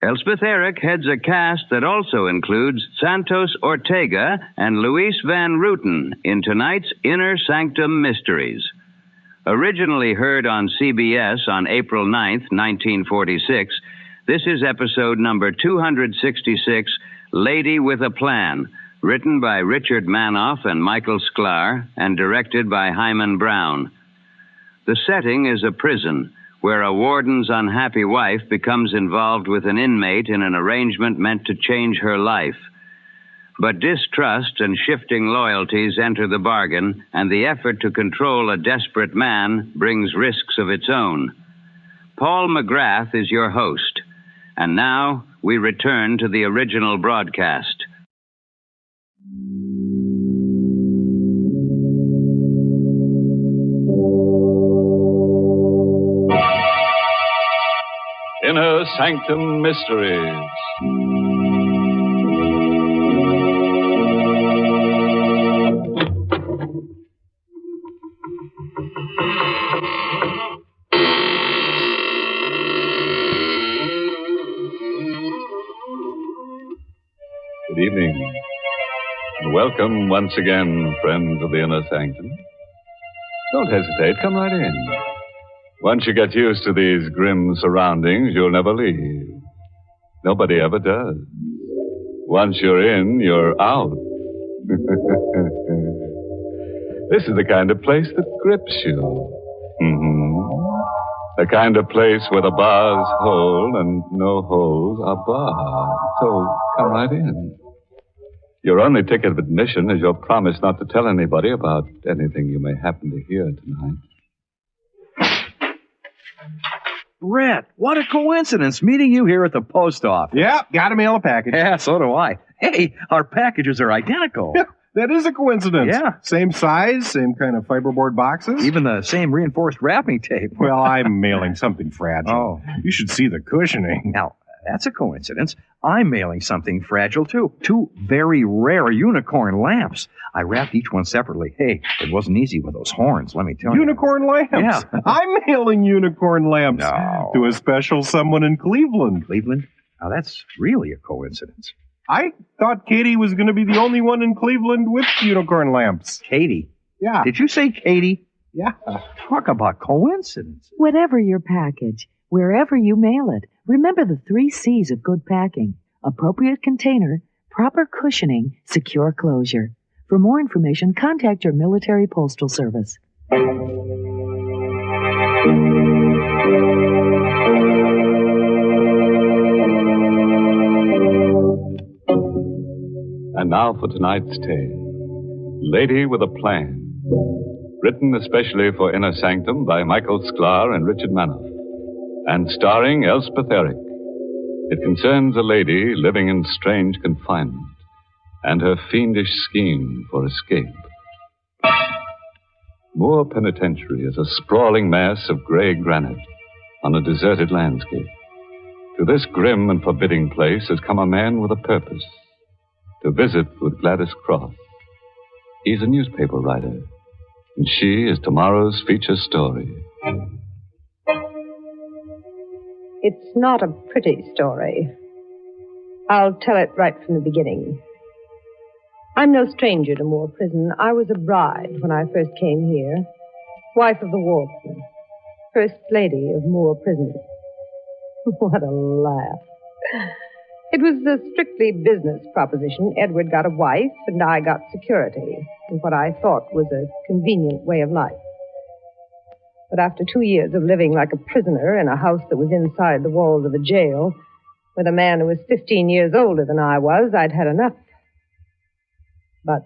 Elspeth Eric heads a cast that also includes Santos Ortega and Luis Van Rooten in tonight's Inner Sanctum Mysteries. Originally heard on CBS on April 9th, 1946, this is episode number 266, Lady with a Plan, written by Richard Manoff and Michael Sklar and directed by Himan Brown. The setting is a prison where a warden's unhappy wife becomes involved with an inmate in an arrangement meant to change her life. But distrust and shifting loyalties enter the bargain, and the effort to control a desperate man brings risks of its own. Paul McGrath is your host. And now we return to the original broadcast. Inner Sanctum Mysteries. Good evening, and welcome once again, friends of the Inner Sanctum. Don't hesitate, come right in. Once you get used to these grim surroundings, you'll never leave. Nobody ever does. Once you're in, you're out. This is the kind of place that grips you. The kind of place where the bars hold and no holes are barred. So come right in. Your only ticket of admission is your promise not to tell anybody about anything you may happen to hear tonight. Brett, what a coincidence meeting you here at the post office. Yeah, gotta mail a package. Yeah, so do I. Hey, our packages are identical. Yeah, that is a coincidence. Yeah. Same size, same kind of fiberboard boxes. Even the same reinforced wrapping tape. Well, I'm mailing something fragile. Oh. You should see the cushioning. Now, that's a coincidence. I'm mailing something fragile, too. 2 very rare unicorn lamps. I wrapped each one separately. Hey, it wasn't easy with those horns, let me tell you. Unicorn lamps? Yeah. I'm mailing unicorn lamps No. to a special someone in Cleveland. Cleveland? Now, that's really a coincidence. I thought Katie was going to be the only one in Cleveland with unicorn lamps. Katie? Yeah. Did you say Katie? Yeah. Talk about coincidence. Whatever your package, wherever you mail it, remember the 3 C's of good packing: appropriate container, proper cushioning, secure closure. For more information, contact your military postal service. And now for tonight's tale, Lady with a Plan, written especially for Inner Sanctum by Michael Sklar and Richard Manoff, and starring Elspeth Eric. It concerns a lady living in strange confinement and her fiendish scheme for escape. Moore Penitentiary is a sprawling mass of gray granite on a deserted landscape. To this grim and forbidding place has come a man with a purpose: to visit with Gladys Cross. He's a newspaper writer, and she is tomorrow's feature story. It's not a pretty story. I'll tell it right from the beginning. I'm no stranger to Moore Prison. I was a bride when I first came here, wife of the warden, first lady of Moore Prison. What a laugh. It was a strictly business proposition. Edward got a wife, and I got security, in what I thought was a convenient way of life. But after 2 years of living like a prisoner in a house that was inside the walls of a jail, with a man who was 15 years older than I was, I'd had enough. But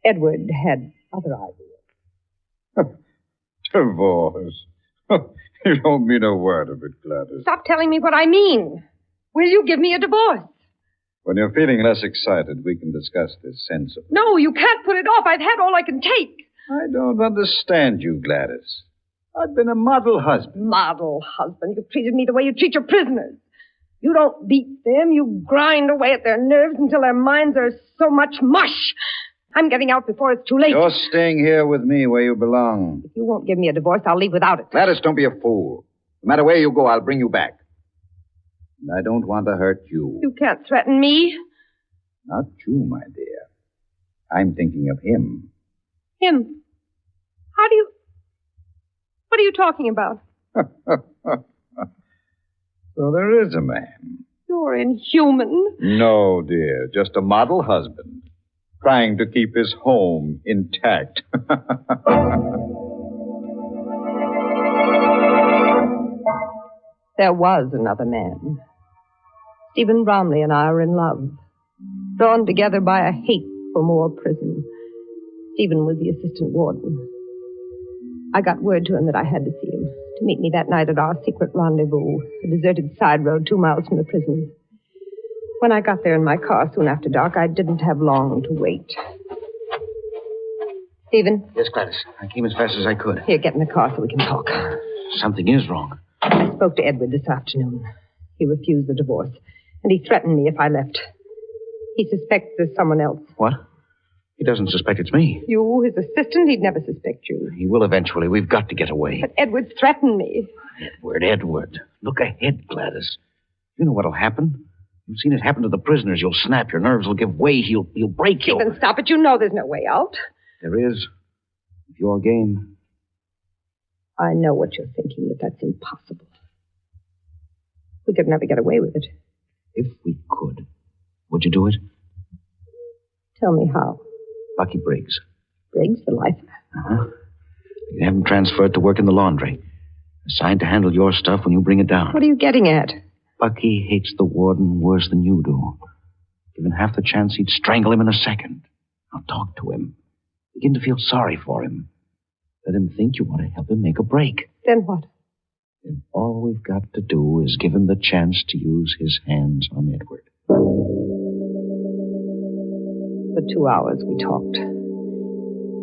Edward had other ideas. Divorce. You don't mean a word of it, Gladys. Stop telling me what I mean. Will you give me a divorce? When you're feeling less excited, we can discuss this sensibly. No, you can't put it off. I've had all I can take. I don't understand you, Gladys. I've been a model husband. Model husband. You've treated me the way you treat your prisoners. You don't beat them. You grind away at their nerves until their minds are so much mush. I'm getting out before it's too late. You're staying here with me where you belong. If you won't give me a divorce, I'll leave without it. Gladys, don't be a fool. No matter where you go, I'll bring you back. And I don't want to hurt you. You can't threaten me. Not you, my dear. I'm thinking of him. Him? What are you talking about? So there is a man. You're inhuman. No, dear. Just a model husband. Trying to keep his home intact. There was another man. Stephen Bromley and I are in love. Drawn together by a hate for more prison. Stephen was the assistant warden. I got word to him that I had to see him, to meet me that night at our secret rendezvous, a deserted side road 2 miles from the prison. When I got there in my car soon after dark, I didn't have long to wait. Stephen? Yes, Gladys. I came as fast as I could. Here, get in the car so we can talk. Something is wrong. I spoke to Edward this afternoon. He refused the divorce, and he threatened me if I left. He suspects there's someone else. What? He doesn't suspect it's me. You, his assistant, he'd never suspect you. He will eventually. We've got to get away. But Edward threatened me. Edward. Look ahead, Gladys. You know what'll happen? You've seen it happen to the prisoners. You'll snap. Your nerves will give way. He'll break you. Stephen, stop it. You know there's no way out. There is. If your game. I know what you're thinking, but that's impossible. We could never get away with it. If we could, would you do it? Tell me how. Bucky Briggs. Briggs, the lifer? Uh-huh. You have him transferred to work in the laundry. Assigned to handle your stuff when you bring it down. What are you getting at? Bucky hates the warden worse than you do. Given half the chance, he'd strangle him in a second. Now talk to him. Begin to feel sorry for him. Let him think you want to help him make a break. Then what? Then all we've got to do is give him the chance to use his hands on Edward. For 2 hours we talked.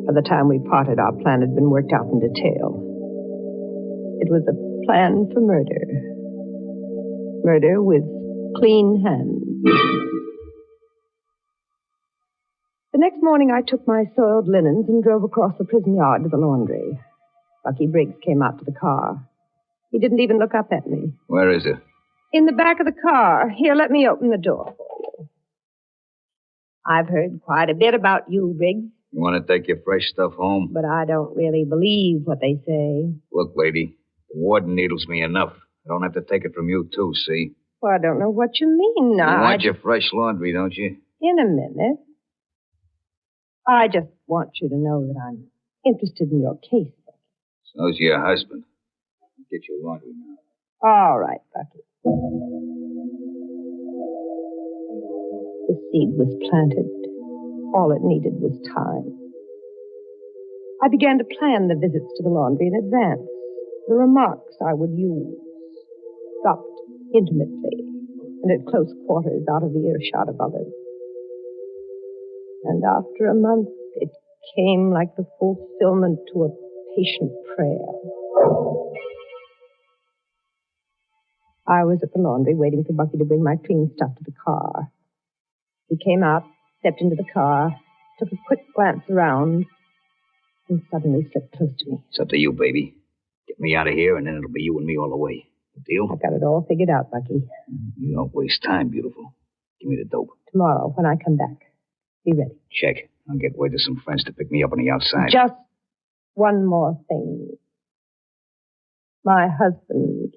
By the time we parted, our plan had been worked out in detail. It was a plan for murder. Murder with clean hands. The next morning, I took my soiled linens and drove across the prison yard to the laundry. Bucky Briggs came out to the car. He didn't even look up at me. Where is it? In the back of the car. Here, let me open the door for you. I've heard quite a bit about you, Briggs. You want to take your fresh stuff home? But I don't really believe what they say. Look, lady, the warden needles me enough. I don't have to take it from you, too, see? Well, I don't know what you mean. You want your fresh laundry, don't you? In a minute. I just want you to know that I'm interested in your case. So's your husband. I'll get your laundry now. All right, Bucky. The seed was planted. All it needed was time. I began to plan the visits to the laundry in advance. The remarks I would use. Dropped intimately and at close quarters out of the earshot of others. And after a month, it came like the fulfillment to a patient prayer. I was at the laundry waiting for Bucky to bring my clean stuff to the car. He came out, stepped into the car, took a quick glance around, and suddenly slipped close to me. It's up to you, baby. Get me out of here, and then it'll be you and me all the way. Deal? I've got it all figured out, Bucky. You don't waste time, beautiful. Give me the dope. Tomorrow, when I come back. Be ready. Check. I'll get word to some friends to pick me up on the outside. Just one more thing. My husband.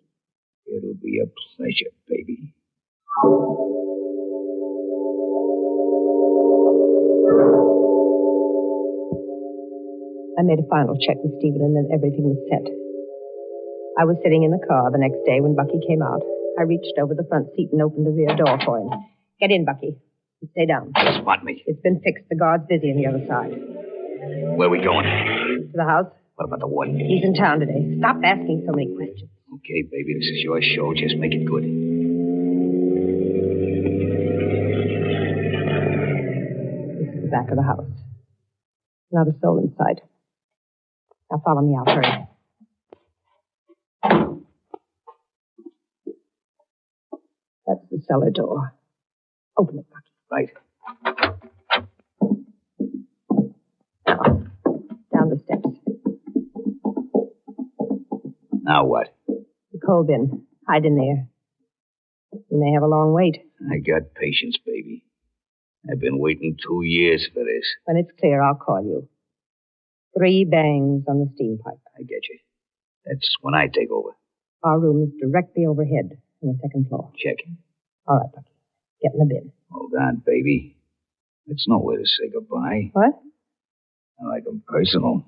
It'll be a pleasure, baby. I made a final check with Stephen, and then everything was set. I was sitting in the car the next day when Bucky came out. I reached over the front seat and opened the rear door for him. Get in, Bucky. Stay down. Spot me. It's been fixed. The guard's busy on the other side. Where are we going? To the house. What about the warden? He's in town today. Stop asking so many questions. Okay, baby, this is your show. Just make it good. This is the back of the house. Not a soul in sight. Now follow me out, hurry. That's the cellar door. Open it, Bucky. Right. Now, down the steps. Now what? The coal bin. Hide in there. You may have a long wait. I got patience, baby. I've been waiting 2 years for this. When it's clear, I'll call you. 3 bangs on the steam pipe. I get you. That's when I take over. Our room is directly overhead on the 2nd floor. Check. All right, Bucky. Get in the bin. Hold on, baby. It's no way to say goodbye. What? I like them personal.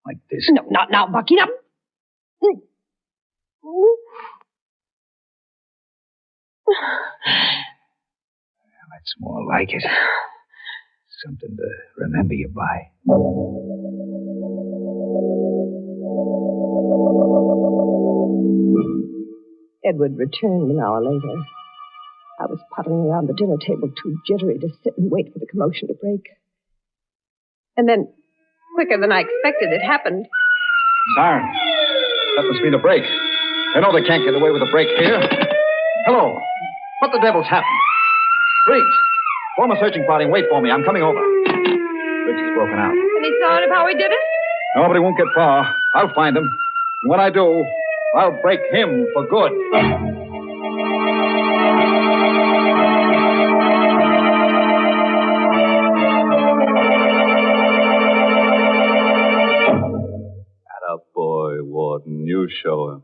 Like this. No, not now, Bucky. No. That's more like it. Something to remember you by. Edward returned an hour later. I was puttering around the dinner table, too jittery to sit and wait for the commotion to break. And then, quicker than I expected, it happened. Siren. That must mean a break. I know they can't get away with a break here. Hello. What the devil's happened? Briggs, form a searching party and wait for me. I'm coming over. Briggs is broken out. Any sign of how he did it? No, but he won't get far. I'll find him. And when I do, I'll break him for good. Attaboy, Warden. You show him.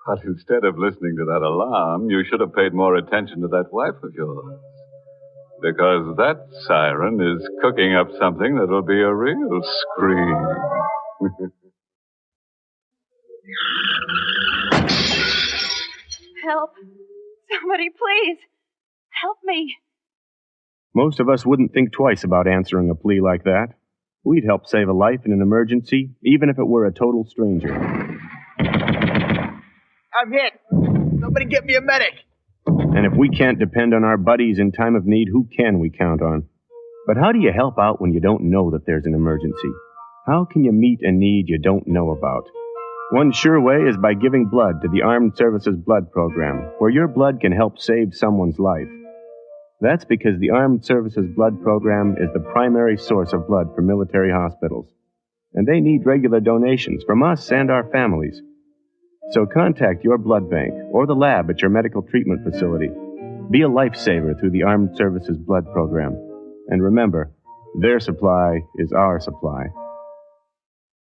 But instead of listening to that alarm, you should have paid more attention to that wife of yours. Because that siren is cooking up something that'll be a real scream. Help. Somebody, please. Help me. Most of us wouldn't think twice about answering a plea like that. We'd help save a life in an emergency, even if it were a total stranger. I'm hit. Somebody get me a medic. And if we can't depend on our buddies in time of need, who can we count on? But how do you help out when you don't know that there's an emergency? How can you meet a need you don't know about? One sure way is by giving blood to the Armed Services Blood Program, where your blood can help save someone's life. That's because the Armed Services Blood Program is the primary source of blood for military hospitals. And they need regular donations from us and our families. So contact your blood bank or the lab at your medical treatment facility. Be a lifesaver through the Armed Services Blood Program. And remember, their supply is our supply.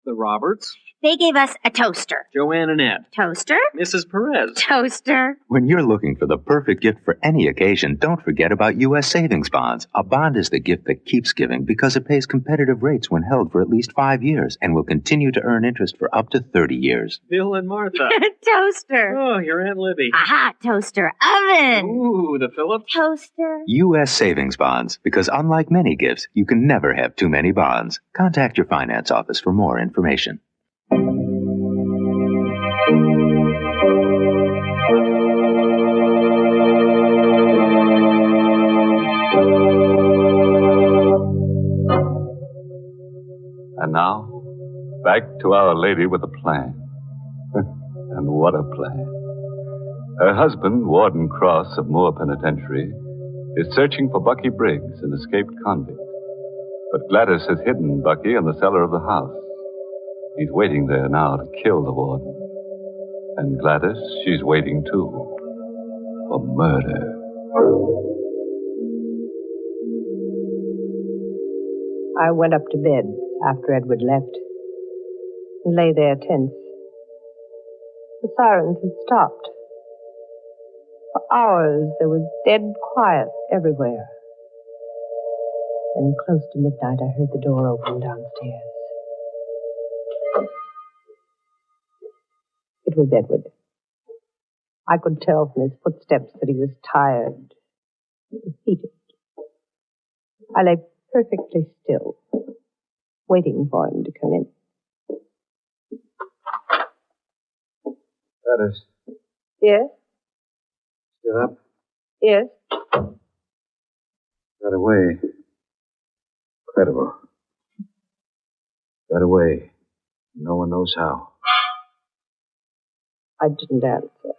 The Roberts. They gave us a toaster. Joanne and Ed. Toaster? Mrs. Perez. Toaster. When you're looking for the perfect gift for any occasion, don't forget about U.S. savings bonds. A bond is the gift that keeps giving because it pays competitive rates when held for at least 5 years and will continue to earn interest for up to 30 years. Bill and Martha. Toaster. Oh, your Aunt Libby. A hot toaster oven. Ooh, the Phillips. Toaster. U.S. savings bonds, because unlike many gifts, you can never have too many bonds. Contact your finance office for more information. And now, back to Our Lady with a plan. And what a plan. Her husband, Warden Cross of Moore Penitentiary, is searching for Bucky Briggs, an escaped convict. But Gladys has hidden Bucky in the cellar of the house. He's waiting there now to kill the warden. And Gladys, she's waiting too. For murder. I went up to bed after Edward left and lay there tense. The sirens had stopped. For hours, there was dead quiet everywhere. Then, close to midnight, I heard the door open downstairs. It was Edward. I could tell from his footsteps that he was tired and defeated. I lay perfectly still, waiting for him to come in. Gladys, Yes? still up? Yes? Got away. Incredible. Got away. No one knows how. I didn't answer.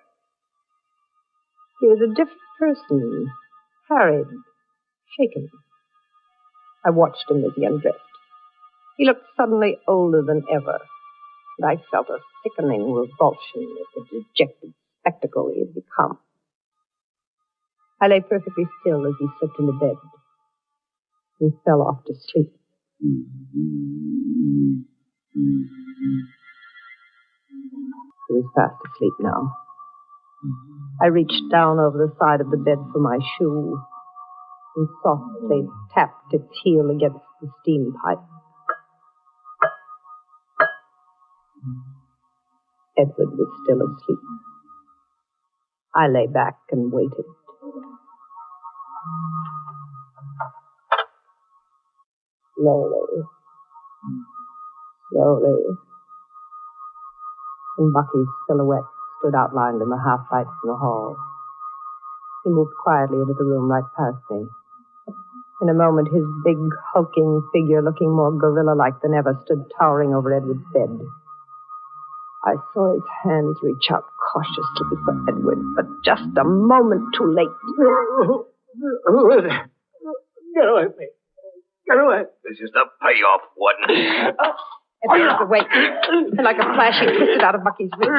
He was a different person, harried, shaken. I watched him as he undressed. He looked suddenly older than ever, and I felt a sickening revulsion at the dejected spectacle he had become. I lay perfectly still as he slipped into bed. He fell off to sleep. He was fast asleep now. I reached down over the side of the bed for my shoe and softly tapped its heel against the steam pipe. Edward was still asleep. I lay back and waited. Slowly. And Bucky's silhouette stood outlined in the half-light from the hall. He moved quietly into the room right past me. In a moment, his big, hulking figure, looking more gorilla-like than ever, stood towering over Edward's bed. I saw his hands reach out cautiously for Edward, but just a moment too late. Who is it? Get away from me. Get away. This is the payoff, warden. Edward was awake, and like a flash, he twisted out of Bucky's reach.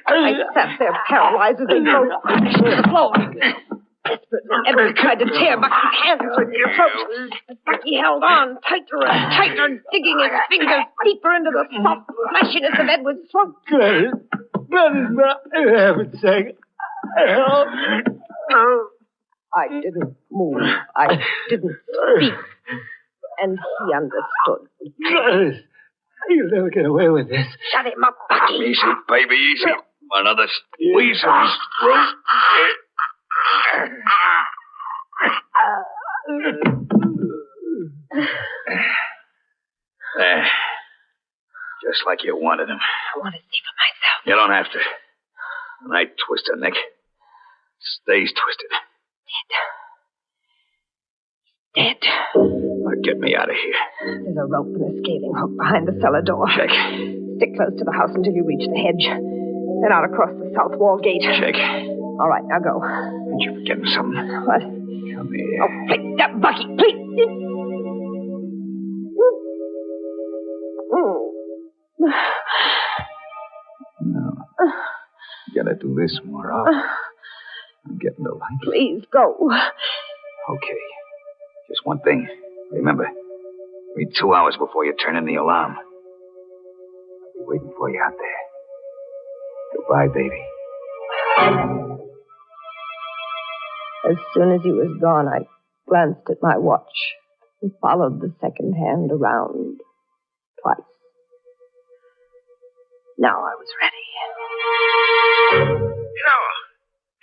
I sat there paralyzed as they both crashed to the floor. Edward tried to tear Bucky's hands from his throat, but Bucky held on tighter and tighter, digging his fingers deeper into the soft fleshiness of Edward's throat. For heaven's sake. Help. I didn't move. I didn't speak. And he understood. Gladys, you'll never get away with this. Shut him up, Bucky. Easy, baby, easy. Another squeeze of his throat. There. Just like you wanted him. I want to see for myself. You don't have to. When I twist her neck, stays twisted. Dead. Now get me out of here. There's a rope and a scaling hook behind the cellar door. Check. Stick close to the house until you reach the hedge. Then out across the south wall gate. Check. All right, now go. Ain't you forgetting something? What? Come here. Oh, please, stop, Bucky, please. No. Gotta do this more often. I'm getting to like it. Please, go. Okay. Just one thing. Remember, we need 2 hours before you turn in the alarm. I'll be waiting for you out there. Goodbye, baby. As soon as he was gone, I glanced at my watch and followed the second hand around twice. Now I was ready.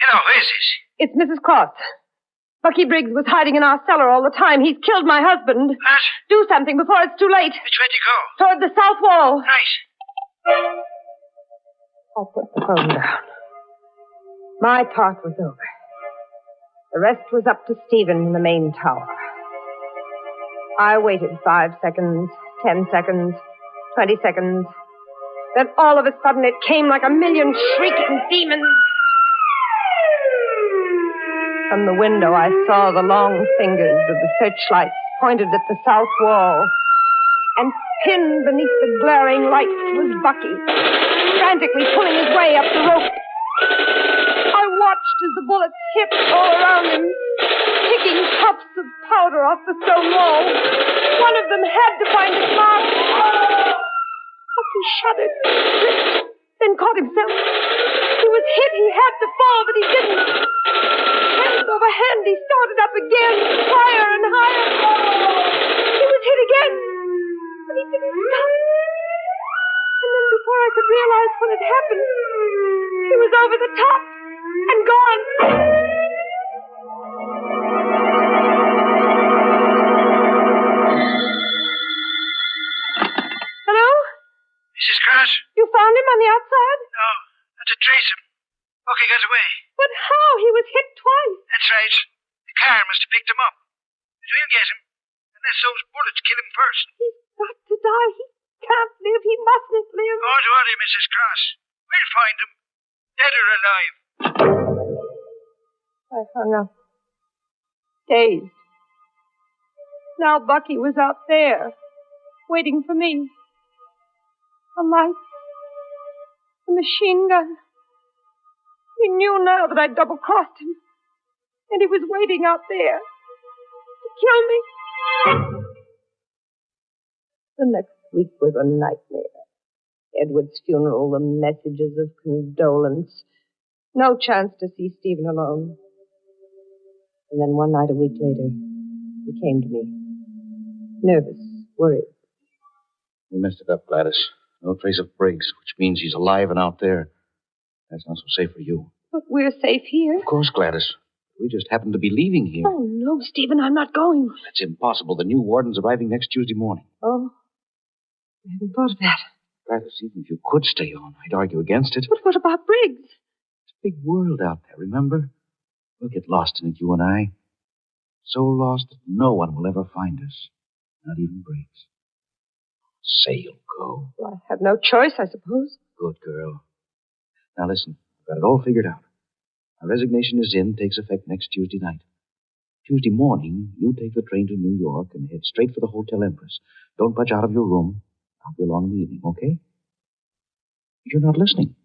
Hello, who is this? It's Mrs. Cross. Bucky Briggs was hiding in our cellar all the time. He's killed my husband. What? Do something before it's too late. Which way to go? Toward the south wall. Nice. I put the phone down. My part was over. The rest was up to Stephen in the main tower. I waited 5 seconds, 10 seconds, 20 seconds. Then all of a sudden it came like a million shrieking demons. From the window I saw the long fingers of the searchlights pointed at the south wall. And pinned beneath the glaring lights was Bucky, frantically pulling his way up the rope. I watched as the bullets hit all around him, picking puffs of powder off the stone wall. One of them had to find his mark. Bucky shuddered, slipped, then caught himself. He was hit. He had to fall, but he didn't. Hand over hand, he started up again, higher and higher. He was hit again, but he didn't stop. And then before I could realize what had happened, he was over the top and gone. Hello? Mrs. Cross? You found him on the outside? No, not to trace him. Bucky got away. But how? He was hit twice. That's right. The car must have picked him up. But we'll get him. Unless those bullets kill him first. He's got to die. He can't live. He mustn't live. Don't worry, Mrs. Cross. We'll find him. Dead or alive. I hung up. Dazed. Now Bucky was out there, waiting for me. A light. A machine gun. He knew now that I'd double-crossed him. And he was waiting out there to kill me. The next week was a nightmare. Edward's funeral, the messages of condolence. No chance to see Stephen alone. And then one night a week later, he came to me. Nervous, worried. You messed it up, Gladys. No trace of Briggs, which means he's alive and out there. That's not so safe for you. But we're safe here. Of course, Gladys. We just happen to be leaving here. Oh, no, Stephen, I'm not going. That's impossible. The new warden's arriving next Tuesday morning. Oh, I hadn't thought of that. Gladys, even if you could stay on, I'd argue against it. But what about Briggs? It's a big world out there, remember? We'll get lost in it, you and I. So lost that no one will ever find us. Not even Briggs. Say you'll go. Well, I have no choice, I suppose. Good girl. Now listen, I've got it all figured out. Our resignation is in, takes effect next Tuesday night. Tuesday morning, you take the train to New York and head straight for the Hotel Empress. Don't budge out of your room. I'll be along in the evening, okay? You're not listening.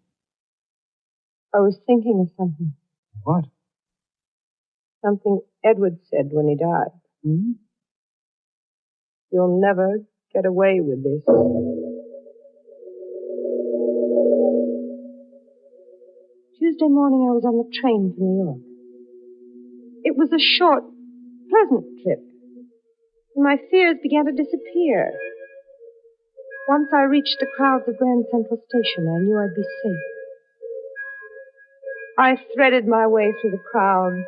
I was thinking of something. What? Something Edward said when he died. Hmm? You'll never get away with this. Tuesday morning, I was on the train for New York. It was a short, pleasant trip. And my fears began to disappear. Once I reached the crowds of Grand Central Station, I knew I'd be safe. I threaded my way through the crowd,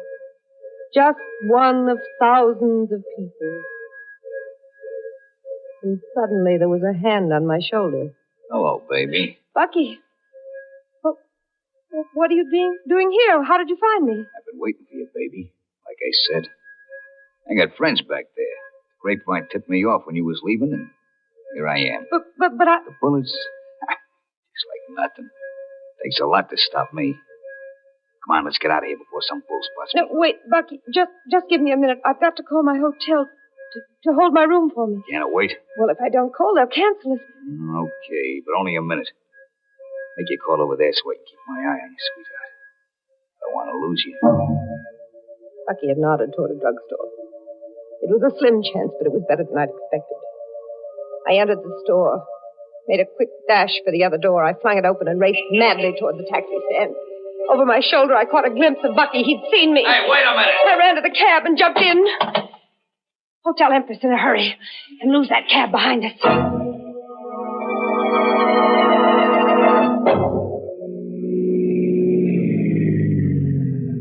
just one of thousands of people. And suddenly there was a hand on my shoulder. Hello, baby. Bucky. What are you doing here? How did you find me? I've been waiting for you, baby. Like I said. I got friends back there. Grapevine tipped me off when you was leaving, and here I am. But I... The bullets, it's like nothing. Takes a lot to stop me. Come on, let's get out of here before some fool spots me. No, wait, Bucky. Just give me a minute. I've got to call my hotel to hold my room for me. Can't it wait? Well, if I don't call, they'll cancel it. Okay, but only a minute. Make your call over there so I can keep my eye on you, sweetheart. I don't want to lose you. Bucky had nodded toward a drugstore. It was a slim chance, but it was better than I'd expected. I entered the store, made a quick dash for the other door. I flung it open and raced madly toward the taxi stand. Over my shoulder, I caught a glimpse of Bucky. He'd seen me. Hey, wait a minute! I ran to the cab and jumped in. Hotel Empress in a hurry, and lose that cab behind us.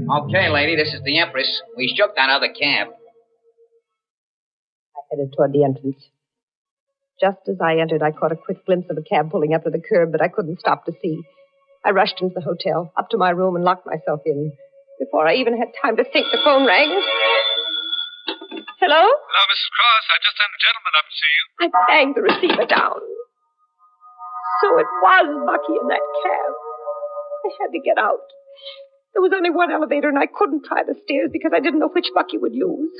Okay, lady, this is the Empress. We shook that other cab. I headed toward the entrance. Just as I entered, I caught a quick glimpse of a cab pulling up to the curb, but I couldn't stop to see. I rushed into the hotel, up to my room, and locked myself in. Before I even had time to think, the phone rang. Hello? Hello, Mrs. Cross. I just sent a gentleman up to see you. I banged the receiver down. So it was Bucky in that cab. I had to get out. There was only one elevator, and I couldn't try the stairs because I didn't know which Bucky would use.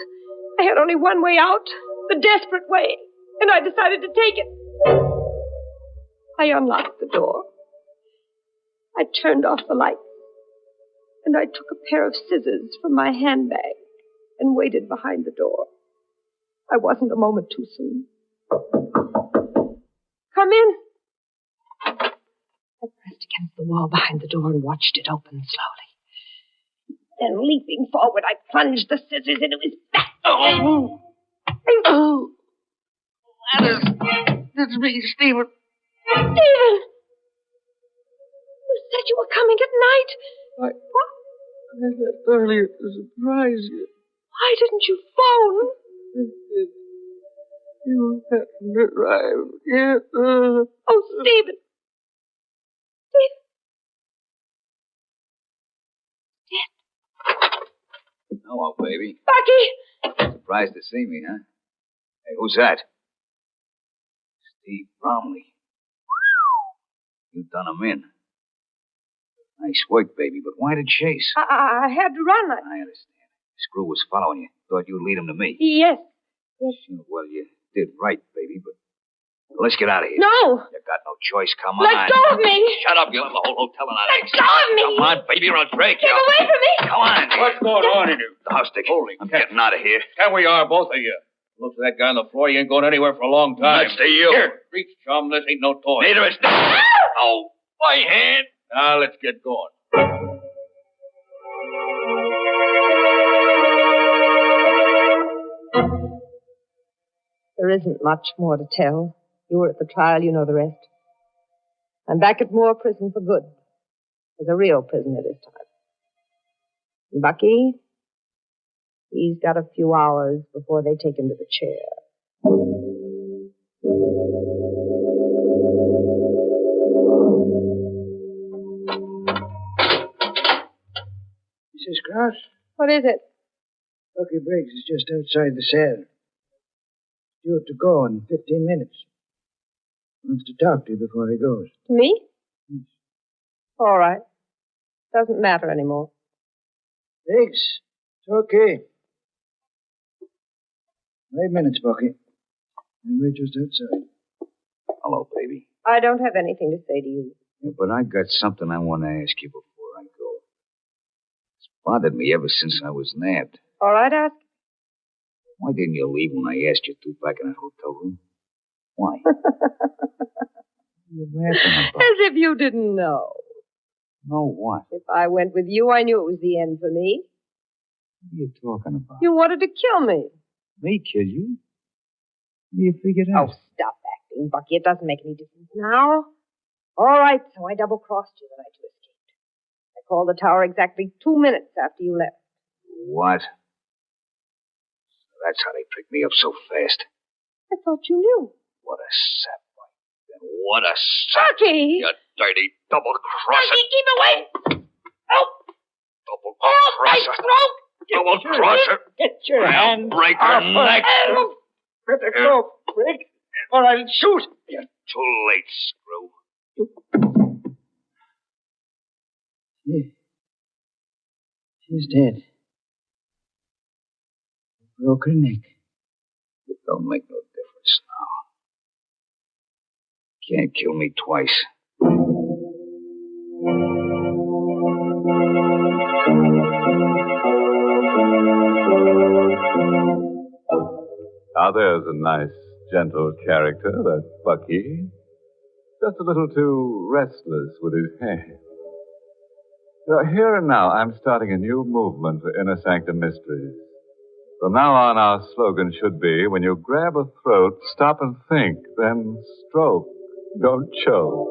I had only one way out, the desperate way, and I decided to take it. I unlocked the door. I turned off the light, and I took a pair of scissors from my handbag and waited behind the door. I wasn't a moment too soon. Come in. I pressed against the wall behind the door and watched it open slowly. Then, leaping forward, I plunged the scissors into his back. Oh! That's me, Stephen. Stephen! You said you were coming at night. I left earlier to surprise you. Why didn't you phone? You hadn't arrived yet. Oh, Stephen. Hello, baby. Bucky! Surprised to see me, huh? Hey, who's that? Steve Bromley. You done him in. Nice work, baby, but why the chase? I had to run. I understand. Screw was following you. Thought you'd lead him to me. Yes. Sure, well, you did right, baby, but Let's get out of here. No! You got no choice. Come on. Let go of me! Shut up. You'll have the whole hotel on our Let necks. go of me! Come on, baby, or I'll break you. Get away from me! Come on. What's going on in here? The house stick. I'm getting out of here. Here we are, both of you. Looks at that guy on the floor. You ain't going anywhere for a long time. That's to you. Here, reach, chum. This ain't no toy. Neither is that. Oh, my hand. Now, let's get going. There isn't much more to tell. You were at the trial, you know the rest. I'm back at Moore Prison for good. As a real prisoner this time. And Bucky, he's got a few hours before they take him to the chair. Mrs. Krause? What is it? Bucky Briggs is just outside the cell. Due to go in 15 minutes. Wants to talk to you before he goes. To me? All right. Doesn't matter anymore. Briggs, it's okay. 5 minutes, Bucky. And we're just outside. Hello, baby. I don't have anything to say to you. Yeah, but I got something I want to ask you before I go. It's bothered me ever since I was nabbed. All right, ask. Why didn't you leave when I asked you to back in that hotel room? Why? You're laughing about. As if you didn't know. No, what? If I went with you, I knew it was the end for me. What are you talking about? You wanted to kill me. Me kill you? What do you figured out? Oh, stop acting, Bucky. It doesn't make any difference now. All right, so I double-crossed you the night you escaped. I called the tower exactly 2 minutes after you left. What? That's how they picked me up so fast. I thought you knew. What a sap. What a sap. Bucky! You dirty double-crosser. Bucky, keep away! Help! Double-crosser. Double-crosser. Get your I'll break her neck. Better go, Briggs, or I'll shoot. You're too late, screw. She's dead. Broke her neck. It don't make no difference now. Can't kill me twice. Now there's a nice, gentle character, that Bucky. Just a little too restless with his hand. Here and now, I'm starting a new movement for Inner Sanctum Mysteries. From now on, our slogan should be, when you grab a throat, stop and think, then stroke. Don't choke.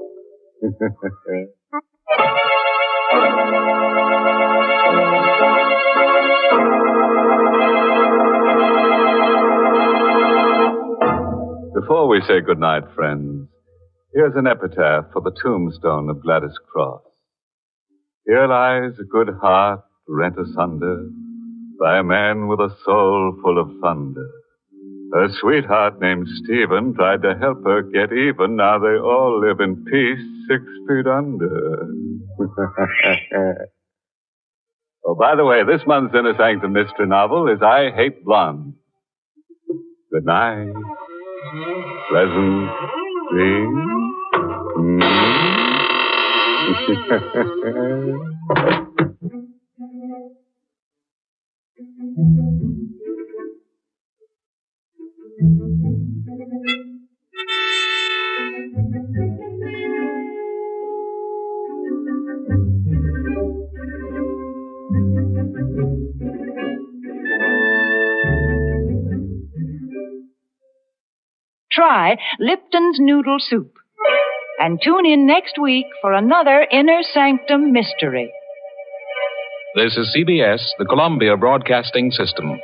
Before we say goodnight, friends, here's an epitaph for the tombstone of Gladys Cross. Here lies a good heart rent asunder by a man with a soul full of thunder. Her sweetheart named Stephen tried to help her get even. Now they all live in peace 6 feet under. Oh, by the way, this month's Inner Sanctum Mystery novel is I Hate Blondes. Good night. Pleasant dreams. Try Lipton's Noodle Soup. And tune in next week for another Inner Sanctum Mystery. This is CBS, the Columbia Broadcasting System.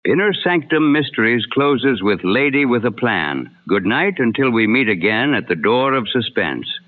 Inner Sanctum Mysteries closes with Lady with a Plan. Good night until we meet again at the door of suspense.